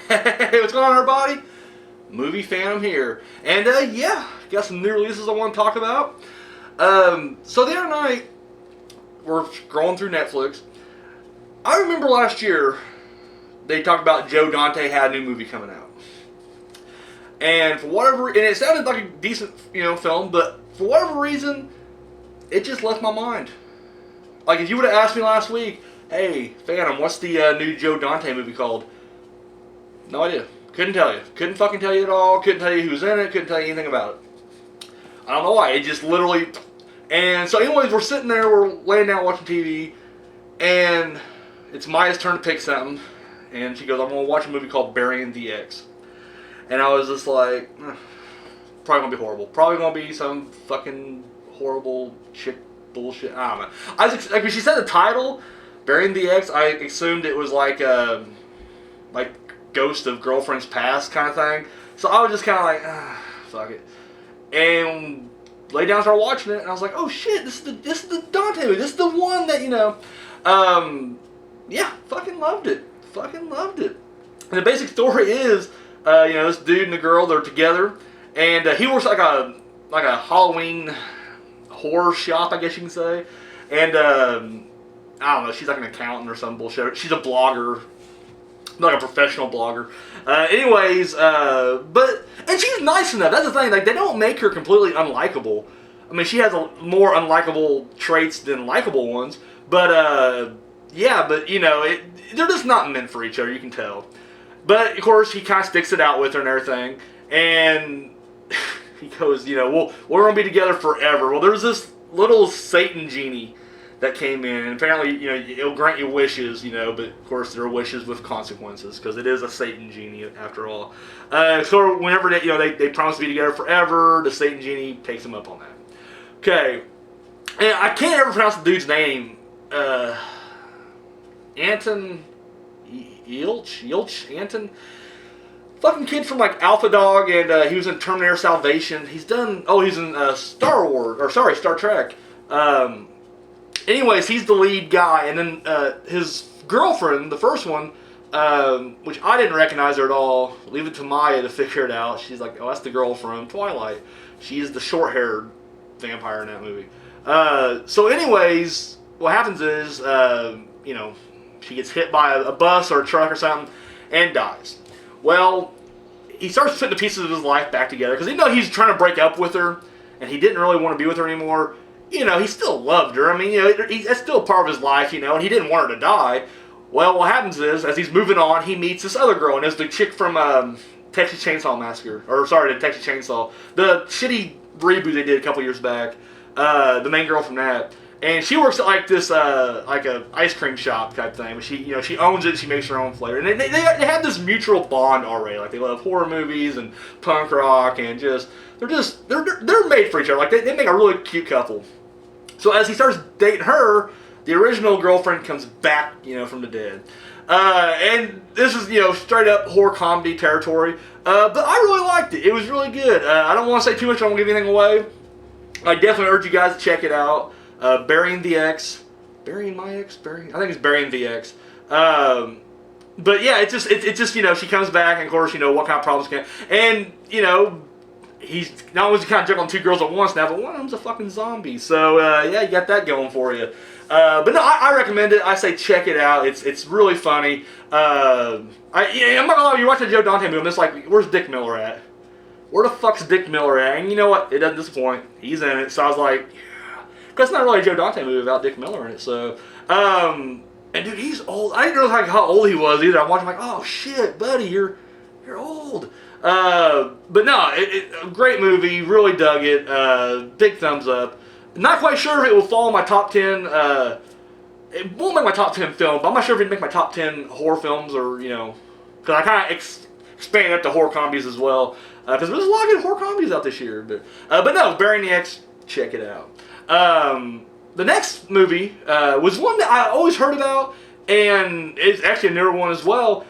Hey, what's going on, everybody? Movie Phantom here. And, yeah, got some new releases I want to talk about. So the other night, we're scrolling through Netflix. I remember last year, they talked about Joe Dante had a new movie coming out. And for whatever, and it sounded like a decent, film, but for whatever reason, it just left my mind. Like, if you would have asked me last week, hey, Phantom, what's the new Joe Dante movie called? No idea. Couldn't tell you. Couldn't fucking tell you at all. Couldn't tell you who's in it. Couldn't tell you anything about it. I don't know why. It just literally... And so anyways, we're sitting there, we're laying down watching TV, and it's Maya's turn to pick something, and she goes, I'm going to watch a movie called Burying the Ex. And I was just like, probably going to be horrible. Probably going to be some fucking horrible chick bullshit. I don't know. Like when she said the title, Burying the Ex, I assumed it was like Ghost of Girlfriend's Past kind of thing. So I was just kind of like, fuck it. And lay down and started watching it, and I was like, oh shit, this is the Dante movie. This is the one that, yeah, fucking loved it. Fucking loved it. And the basic story is, this dude and the girl, they're together, and he works like a Halloween horror shop, I guess you can say. And I don't know, she's like an accountant or some bullshit. She's a blogger, like a professional blogger. And she's nice enough. That's the thing. Like, they don't make her completely unlikable. I mean, she has more unlikable traits than likable ones. But they're just not meant for each other. You can tell. But of course, he kind of sticks it out with her and everything. And he goes, we're gonna be together forever. Well, there's this little Satan genie that came in, and apparently, it'll grant you wishes, but of course there are wishes with consequences, because it is a Satan genie after all. So whenever they promise to be together forever, the Satan genie takes them up on that. Okay, and I can't ever pronounce the dude's name. Anton Anton? Fucking kid from like Alpha Dog, and he was in Terminator Salvation. He's in Star Trek. Anyways, he's the lead guy, and then his girlfriend, the first one, which I didn't recognize her at all. Leave it to Maya to figure it out. She's like, oh, that's the girl from Twilight. She's the short-haired vampire in that movie. So anyways, what happens is, she gets hit by a bus or a truck or something and dies. Well, he starts putting the pieces of his life back together, because even though he's trying to break up with her, and he didn't really want to be with her anymore, he still loved her. I mean, that's still a part of his life, and he didn't want her to die. Well, what happens is, as he's moving on, he meets this other girl, and it's the chick from Texas Chainsaw Massacre. The Texas Chainsaw. The shitty reboot they did a couple years back. The main girl from that. And she works at like this, like a ice cream shop type thing. But she owns it. She makes her own flavor, and they have this mutual bond already. Like, they love horror movies and punk rock, and they're made for each other. Like, they make a really cute couple. So as he starts dating her, the original girlfriend comes back, from the dead. And this is, straight up horror comedy territory. But I really liked it. It was really good. I don't want to say too much. I don't want to give anything away. I definitely urge you guys to check it out. Burying the Ex. Burying my ex? I think it's Burying the Ex. But yeah, it's just, she comes back, and of course, what kind of problems can... And, he's not only kind of juggling two girls at once now, but one of them's a fucking zombie. So, yeah, you got that going for you. But no, I recommend it. I say check it out. It's really funny. I'm not gonna lie, you watch the Joe Dante movie, and it's like, where's Dick Miller at? Where the fuck's Dick Miller at? And you know what? It doesn't disappoint. He's in it. So I was like, yeah. Because it's not really a Joe Dante movie without Dick Miller in it. So, and dude, he's old. I didn't realize how old he was either. I'm watching, like, oh shit, buddy, you're old. But no, a great movie, really dug it, big thumbs up. Not quite sure if it will fall in my top 10, it won't make my top 10 film, but I'm not sure if it'd make my top 10 horror films, or, because I kind of expanded up to horror comedies as well, because there's a lot of good horror comedies out this year, but no, Burying the Ex, check it out. The next movie, was one that I always heard about, and it's actually a newer one as well.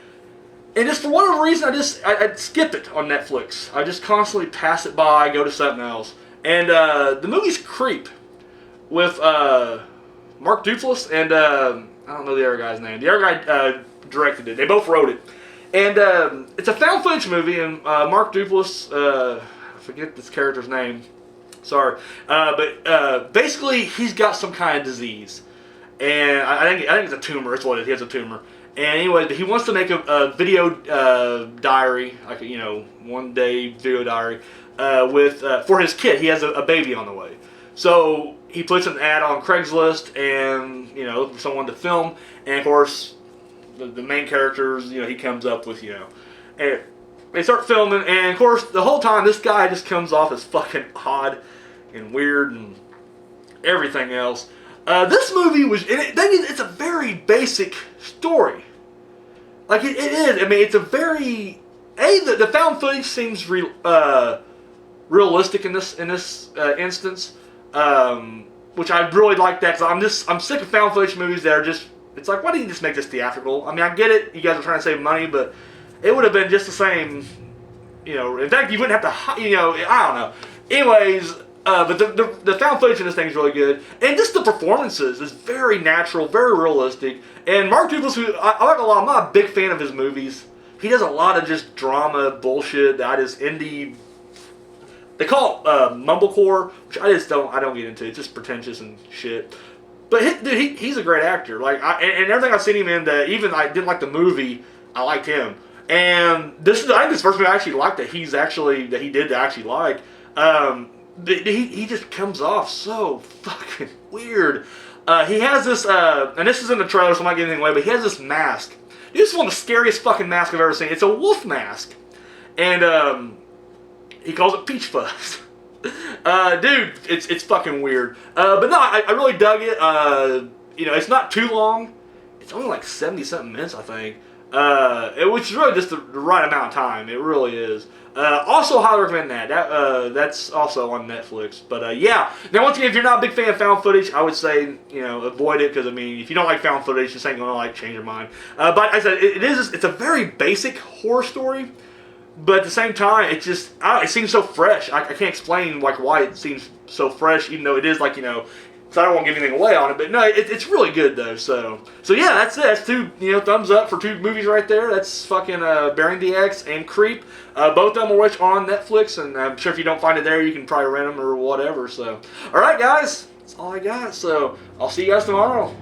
And just for whatever reason, I skip it on Netflix. I just constantly pass it by, go to something else. And the movie's Creep, with Mark Duplass and I don't know the other guy's name. The other guy directed it. They both wrote it. And it's a found footage movie, and Mark Duplass, I forget this character's name, sorry, but basically he's got some kind of disease, and I think it's a tumor. That's what it is. He has a tumor. And anyway, he wants to make a video diary, like a, 1 day video diary, for his kid. He has a baby on the way, so he puts an ad on Craigslist, and for someone to film, and of course, the main characters, he comes up with, and they start filming, and of course, the whole time, this guy just comes off as fucking odd and weird and everything else. This movie was, it's a very basic story. Like, it is. I mean, it's a very, the found footage seems realistic in this instance, which I really like that, because I'm sick of found footage movies that are just, it's like, why didn't you just make this theatrical? I mean, I get it, you guys are trying to save money, but it would have been just the same, in fact, you wouldn't have to, I don't know. Anyways, but the found footage in this thing is really good, and just the performances is very natural, very realistic, and Mark Duplass, who I like a lot, I'm not a big fan of his movies. He does a lot of just drama bullshit that indie, they call it mumblecore, which I don't get into. It's just pretentious and shit. But he's a great actor. Like, and everything I've seen him in, that even I didn't like the movie, I liked him. And I think this is the first movie I actually liked that he did actually like. He just comes off so fucking weird. He has this, and this is in the trailer, so I'm not giving anything away, but he has this mask. This is one of the scariest fucking masks I've ever seen. It's a wolf mask. And he calls it Peach Fuzz. Dude, it's fucking weird. But no, I really dug it. It's not too long. It's only like 70-something minutes, I think. Which is really just the right amount of time. It really is. Also highly recommend that. That's also on Netflix. But yeah. Now once again, if you're not a big fan of found footage, I would say, avoid it, because I mean, if you don't like found footage, this ain't gonna change your mind. But I said, it's a very basic horror story. But at the same time, it seems so fresh. I can't explain why it seems so fresh, even though it is so I don't want to give anything away on it. But no, it's really good though. So yeah, that's it. That's two thumbs up for two movies right there. That's fucking Bearing the X and Creep. Both of them are on Netflix, and I'm sure if you don't find it there, you can probably rent them or whatever. So all right, guys, that's all I got. So I'll see you guys tomorrow.